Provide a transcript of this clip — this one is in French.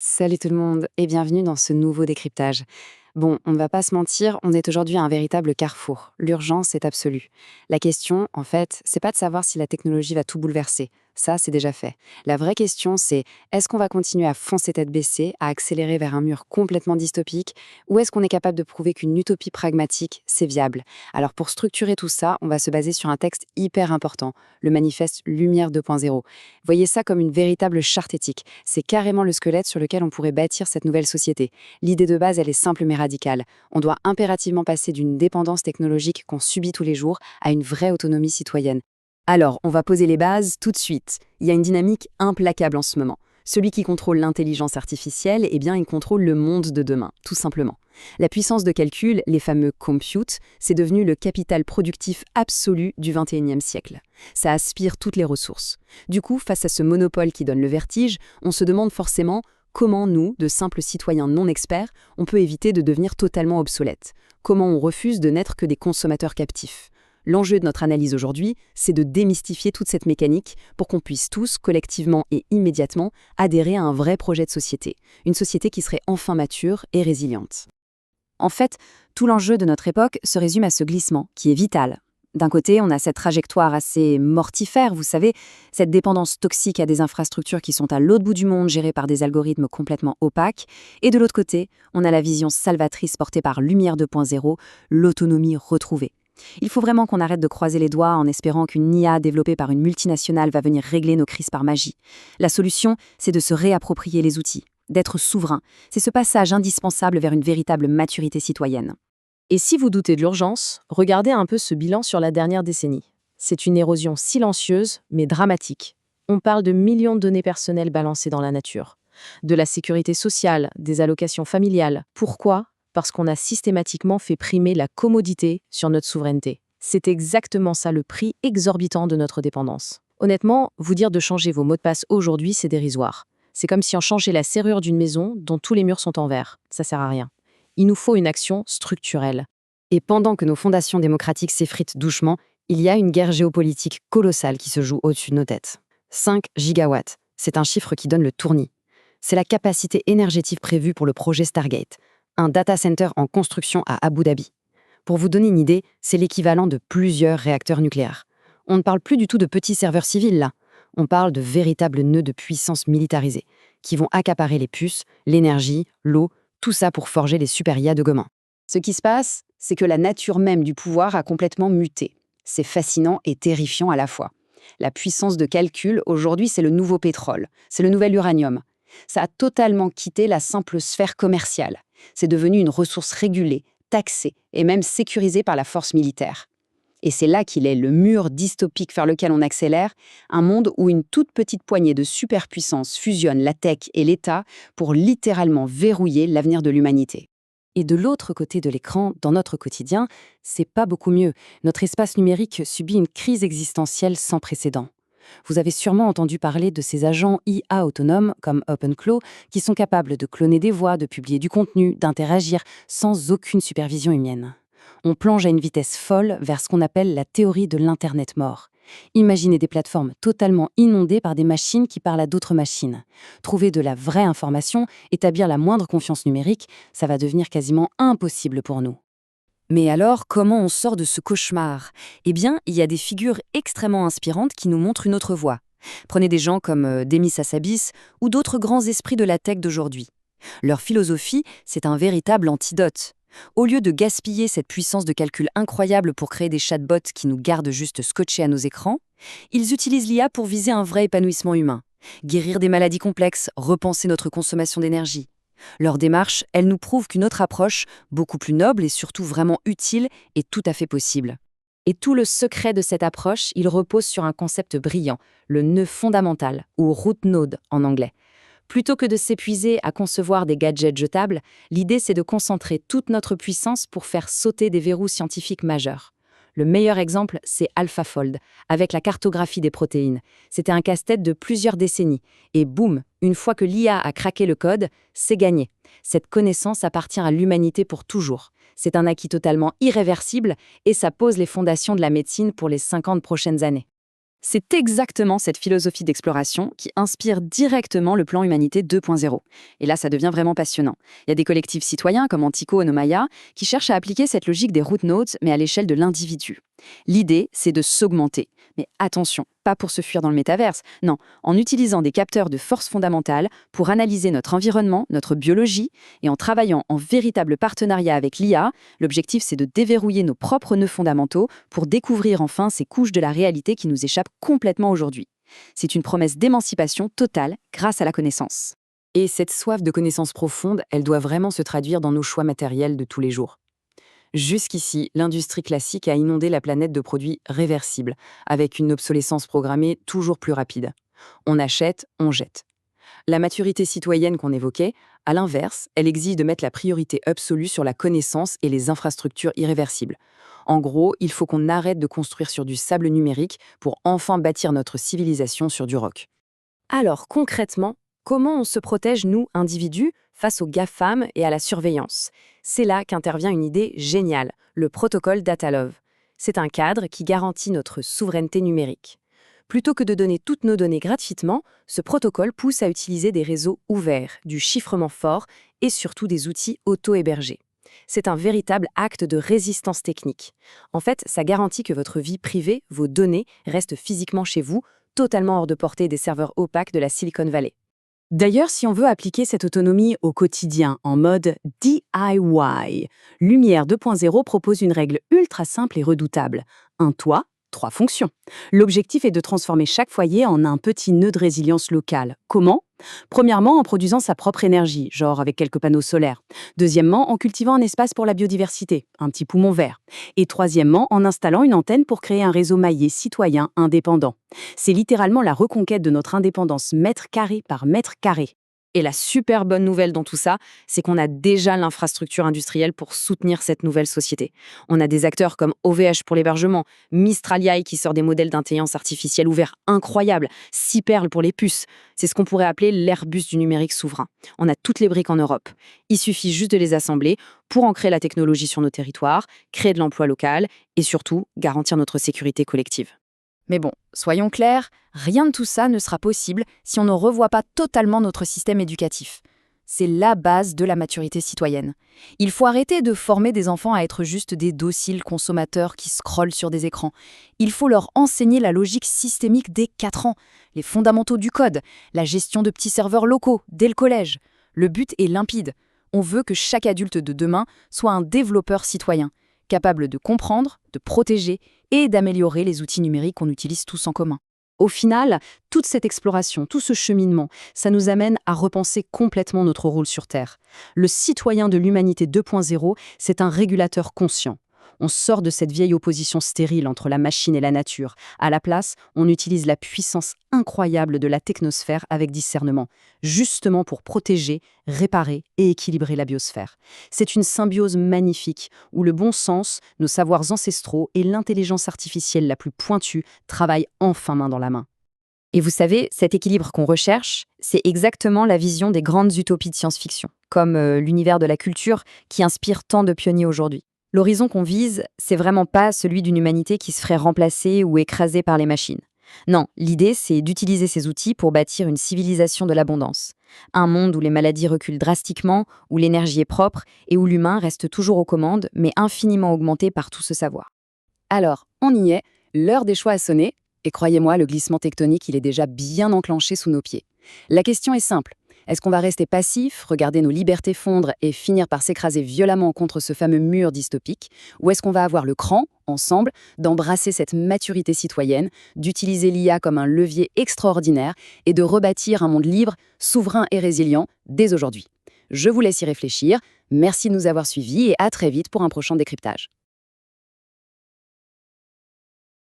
Salut tout le monde et bienvenue dans ce nouveau décryptage. Bon, on ne va pas se mentir, on est aujourd'hui à un véritable carrefour. L'urgence est absolue. La question, en fait, c'est pas de savoir si la technologie va tout bouleverser. Ça, c'est déjà fait. La vraie question, c'est est-ce qu'on va continuer à foncer tête baissée, à accélérer vers un mur complètement dystopique, ou est-ce qu'on est capable de prouver qu'une utopie pragmatique, c'est viable? Alors pour structurer tout ça, on va se baser sur un texte hyper important, le manifeste Lumière 2.0. Voyez ça comme une véritable charte éthique. C'est carrément le squelette sur lequel on pourrait bâtir cette nouvelle société. L'idée de base, elle est simple mais radicale. On doit impérativement passer d'une dépendance technologique qu'on subit tous les jours à une vraie autonomie citoyenne. Alors, on va poser les bases tout de suite. Il y a une dynamique implacable en ce moment. Celui qui contrôle l'intelligence artificielle, eh bien, il contrôle le monde de demain, tout simplement. La puissance de calcul, les fameux compute, c'est devenu le capital productif absolu du XXIe siècle. Ça aspire toutes les ressources. Du coup, face à ce monopole qui donne le vertige, on se demande forcément comment nous, de simples citoyens non experts, on peut éviter de devenir totalement obsolètes. Comment on refuse de n'être que des consommateurs captifs. L'enjeu de notre analyse aujourd'hui, c'est de démystifier toute cette mécanique pour qu'on puisse tous, collectivement et immédiatement, adhérer à un vrai projet de société. Une société qui serait enfin mature et résiliente. En fait, tout l'enjeu de notre époque se résume à ce glissement, qui est vital. D'un côté, on a cette trajectoire assez mortifère, vous savez, cette dépendance toxique à des infrastructures qui sont à l'autre bout du monde, gérées par des algorithmes complètement opaques. Et de l'autre côté, on a la vision salvatrice portée par Lumière 2.0, l'autonomie retrouvée. Il faut vraiment qu'on arrête de croiser les doigts en espérant qu'une IA développée par une multinationale va venir régler nos crises par magie. La solution, c'est de se réapproprier les outils, d'être souverain. C'est ce passage indispensable vers une véritable maturité citoyenne. Et si vous doutez de l'urgence, regardez un peu ce bilan sur la dernière décennie. C'est une érosion silencieuse, mais dramatique. On parle de millions de données personnelles balancées dans la nature. De la sécurité sociale, des allocations familiales. Pourquoi ? Parce qu'on a systématiquement fait primer la commodité sur notre souveraineté. C'est exactement ça le prix exorbitant de notre dépendance. Honnêtement, vous dire de changer vos mots de passe aujourd'hui, c'est dérisoire. C'est comme si on changeait la serrure d'une maison dont tous les murs sont en verre. Ça sert à rien. Il nous faut une action structurelle. Et pendant que nos fondations démocratiques s'effritent doucement, il y a une guerre géopolitique colossale qui se joue au-dessus de nos têtes. 5 gigawatts, c'est un chiffre qui donne le tournis. C'est la capacité énergétique prévue pour le projet Stargate, un data center en construction à Abu Dhabi. Pour vous donner une idée, c'est l'équivalent de plusieurs réacteurs nucléaires. On ne parle plus du tout de petits serveurs civils là. On parle de véritables nœuds de puissance militarisés, qui vont accaparer les puces, l'énergie, l'eau, tout ça pour forger les super IA de demain. Ce qui se passe, c'est que la nature même du pouvoir a complètement muté. C'est fascinant et terrifiant à la fois. La puissance de calcul, aujourd'hui, c'est le nouveau pétrole, c'est le nouvel uranium. Ça a totalement quitté la simple sphère commerciale. C'est devenu une ressource régulée, taxée et même sécurisée par la force militaire. Et c'est là qu'il est le mur dystopique vers lequel on accélère, un monde où une toute petite poignée de superpuissances fusionne la tech et l'État pour littéralement verrouiller l'avenir de l'humanité. Et de l'autre côté de l'écran, dans notre quotidien, c'est pas beaucoup mieux. Notre espace numérique subit une crise existentielle sans précédent. Vous avez sûrement entendu parler de ces agents IA autonomes, comme OpenClaw, qui sont capables de cloner des voix, de publier du contenu, d'interagir sans aucune supervision humaine. On plonge à une vitesse folle vers ce qu'on appelle la théorie de l'Internet mort. Imaginez des plateformes totalement inondées par des machines qui parlent à d'autres machines. Trouver de la vraie information, établir la moindre confiance numérique, ça va devenir quasiment impossible pour nous. Mais alors, comment on sort de ce cauchemar? Eh bien, il y a des figures extrêmement inspirantes qui nous montrent une autre voie. Prenez des gens comme Demis Hassabis ou d'autres grands esprits de la tech d'aujourd'hui. Leur philosophie, c'est un véritable antidote. Au lieu de gaspiller cette puissance de calcul incroyable pour créer des chatbots qui nous gardent juste scotchés à nos écrans, ils utilisent l'IA pour viser un vrai épanouissement humain, guérir des maladies complexes, repenser notre consommation d'énergie. Leur démarche, elle nous prouve qu'une autre approche, beaucoup plus noble et surtout vraiment utile, est tout à fait possible. Et tout le secret de cette approche, il repose sur un concept brillant, le nœud fondamental, ou root node en anglais. Plutôt que de s'épuiser à concevoir des gadgets jetables, l'idée c'est de concentrer toute notre puissance pour faire sauter des verrous scientifiques majeurs. Le meilleur exemple, c'est AlphaFold, avec la cartographie des protéines. C'était un casse-tête de plusieurs décennies. Et boum, une fois que l'IA a craqué le code, c'est gagné. Cette connaissance appartient à l'humanité pour toujours. C'est un acquis totalement irréversible et ça pose les fondations de la médecine pour les 50 prochaines années. C'est exactement cette philosophie d'exploration qui inspire directement le plan Humanité 2.0. Et là, ça devient vraiment passionnant. Il y a des collectifs citoyens comme Antico Onomaya qui cherchent à appliquer cette logique des root nodes, mais à l'échelle de l'individu. L'idée, c'est de s'augmenter. Mais attention, pas pour se fuir dans le métaverse. Non, en utilisant des capteurs de force fondamentale pour analyser notre environnement, notre biologie, et en travaillant en véritable partenariat avec l'IA, l'objectif, c'est de déverrouiller nos propres nœuds fondamentaux pour découvrir enfin ces couches de la réalité qui nous échappent complètement aujourd'hui. C'est une promesse d'émancipation totale grâce à la connaissance. Et cette soif de connaissances profondes, elle doit vraiment se traduire dans nos choix matériels de tous les jours. Jusqu'ici, l'industrie classique a inondé la planète de produits réversibles, avec une obsolescence programmée toujours plus rapide. On achète, on jette. La maturité citoyenne qu'on évoquait, à l'inverse, elle exige de mettre la priorité absolue sur la connaissance et les infrastructures irréversibles. En gros, il faut qu'on arrête de construire sur du sable numérique pour enfin bâtir notre civilisation sur du roc. Alors concrètement, comment on se protège, nous, individus, face aux GAFAM et à la surveillance? C'est là qu'intervient une idée géniale, le protocole Datalove. C'est un cadre qui garantit notre souveraineté numérique. Plutôt que de donner toutes nos données gratuitement, ce protocole pousse à utiliser des réseaux ouverts, du chiffrement fort et surtout des outils auto-hébergés. C'est un véritable acte de résistance technique. En fait, ça garantit que votre vie privée, vos données, restent physiquement chez vous, totalement hors de portée des serveurs opaques de la Silicon Valley. D'ailleurs, si on veut appliquer cette autonomie au quotidien en mode DIY, Lumière 2.0 propose une règle ultra simple et redoutable. Un toit, 3 fonctions. L'objectif est de transformer chaque foyer en un petit nœud de résilience locale. Comment ? Premièrement, en produisant sa propre énergie, genre avec quelques panneaux solaires. Deuxièmement, en cultivant un espace pour la biodiversité, un petit poumon vert. Et troisièmement, en installant une antenne pour créer un réseau maillé citoyen indépendant. C'est littéralement la reconquête de notre indépendance mètre carré par mètre carré. Et la super bonne nouvelle dans tout ça, c'est qu'on a déjà l'infrastructure industrielle pour soutenir cette nouvelle société. On a des acteurs comme OVH pour l'hébergement, Mistral AI qui sort des modèles d'intelligence artificielle ouverts incroyables, Cyperl pour les puces. C'est ce qu'on pourrait appeler l'Airbus du numérique souverain. On a toutes les briques en Europe. Il suffit juste de les assembler pour ancrer la technologie sur nos territoires, créer de l'emploi local et surtout garantir notre sécurité collective. Mais bon, soyons clairs, rien de tout ça ne sera possible si on ne revoit pas totalement notre système éducatif. C'est la base de la maturité citoyenne. Il faut arrêter de former des enfants à être juste des dociles consommateurs qui scrollent sur des écrans. Il faut leur enseigner la logique systémique dès 4 ans, les fondamentaux du code, la gestion de petits serveurs locaux dès le collège. Le but est limpide. On veut que chaque adulte de demain soit un développeur citoyen, capable de comprendre, de protéger et d'améliorer les outils numériques qu'on utilise tous en commun. Au final, toute cette exploration, tout ce cheminement, ça nous amène à repenser complètement notre rôle sur Terre. Le citoyen de l'humanité 2.0, c'est un régulateur conscient. On sort de cette vieille opposition stérile entre la machine et la nature. À la place, on utilise la puissance incroyable de la technosphère avec discernement, justement pour protéger, réparer et équilibrer la biosphère. C'est une symbiose magnifique où le bon sens, nos savoirs ancestraux et l'intelligence artificielle la plus pointue travaillent enfin main dans la main. Et vous savez, cet équilibre qu'on recherche, c'est exactement la vision des grandes utopies de science-fiction, comme l'univers de la culture qui inspire tant de pionniers aujourd'hui. L'horizon qu'on vise, c'est vraiment pas celui d'une humanité qui se ferait remplacer ou écraser par les machines. Non, l'idée, c'est d'utiliser ces outils pour bâtir une civilisation de l'abondance. Un monde où les maladies reculent drastiquement, où l'énergie est propre et où l'humain reste toujours aux commandes, mais infiniment augmenté par tout ce savoir. Alors, on y est, l'heure des choix a sonné, et croyez-moi, le glissement tectonique, il est déjà bien enclenché sous nos pieds. La question est simple. Est-ce qu'on va rester passif, regarder nos libertés fondre et finir par s'écraser violemment contre ce fameux mur dystopique? Ou est-ce qu'on va avoir le cran, ensemble, d'embrasser cette maturité citoyenne, d'utiliser l'IA comme un levier extraordinaire et de rebâtir un monde libre, souverain et résilient dès aujourd'hui? Je vous laisse y réfléchir. Merci de nous avoir suivis et à très vite pour un prochain décryptage.